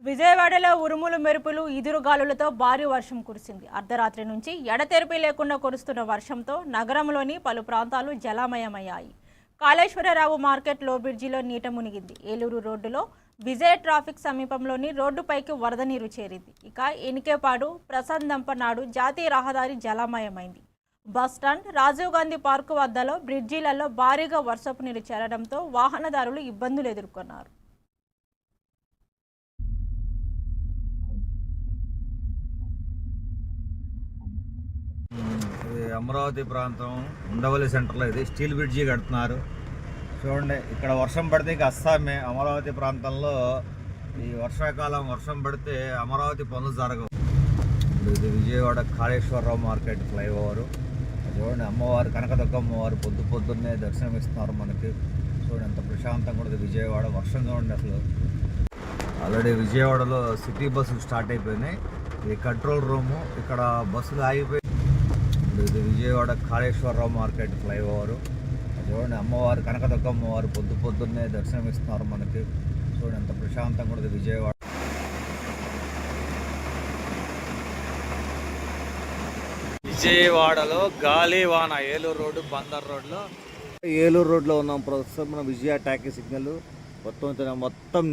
విజయవాడలో ఉరుములు మెరుపులు ఈదురుగాలులతో భారీ వర్షం కురిసింది. అర్ధరాత్రి నుంచి ఎడతెరిపి లేకుండా కురుస్తున్న వర్షంతో నగరంలోని పలు ప్రాంతాలు జలమయమయ్యాయి. కాళేశ్వరరావు మార్కెట్ లో బ్రిడ్జిలో నీట మునిగింది. ఏలూరు రోడ్డులో విజయ ట్రాఫిక్ సమీపంలోని రోడ్డుపైకి వరద నీరు చేరింది. ఇక ఎనికేపాడు ప్రసందంపనాడు జాతీయ రహదారి జలమయమైంది. బస్టాండ్, రాజీవ్ గాంధీ పార్కు వద్దలో బ్రిడ్జిలలో భారీగా వర్షపు నీరు చేరడంతో వాహనదారులు ఇబ్బందులు ఎదుర్కొన్నారు. అమరావతి ప్రాంతం ఉండవల్లి సెంటర్లో ఇది స్టీల్ బ్రిడ్జి కడుతున్నారు. చూడండి, ఇక్కడ వర్షం పడితే ఇక అస్సామే. అమరావతి ప్రాంతంలో ఈ వర్షాకాలం వర్షం పడితే అమరావతి పనులు జరగవు. ఇది విజయవాడ కాళేశ్వరరావు మార్కెట్ ఫ్లైఓవరు. చూడండి, అమ్మవారు కనకదుర్గ అమ్మవారు పొద్దున్నే దర్శనమిస్తున్నారు మనకి. చూడండి ఎంత ప్రశాంతంగా ఉంటుంది విజయవాడ. వర్షం చూడండి అసలు. ఆల్రెడీ విజయవాడలో సిటీ బస్సులు స్టార్ట్ అయిపోయినాయి. ఇది కంట్రోల్ రూము. ఇక్కడ బస్సులు ఆగిపోయి ఇది విజయవాడ కాళేశ్వరరావు మార్కెట్ ఫ్లైఓవరు. చూడండి, అమ్మవారు కనకదుర్గ అమ్మవారు పొద్దున్నే దర్శనమిస్తున్నారు మనకి. చూడండి ఎంత ప్రశాంతంగా ఉంటుంది విజయవాడ. విజయవాడలో గాలివాన ఏలూరు రోడ్డు, బందర్ రోడ్లో ఉన్నాం ప్రస్తుతం. మన విజయ టాకీ సిగ్నల్ మొత్తం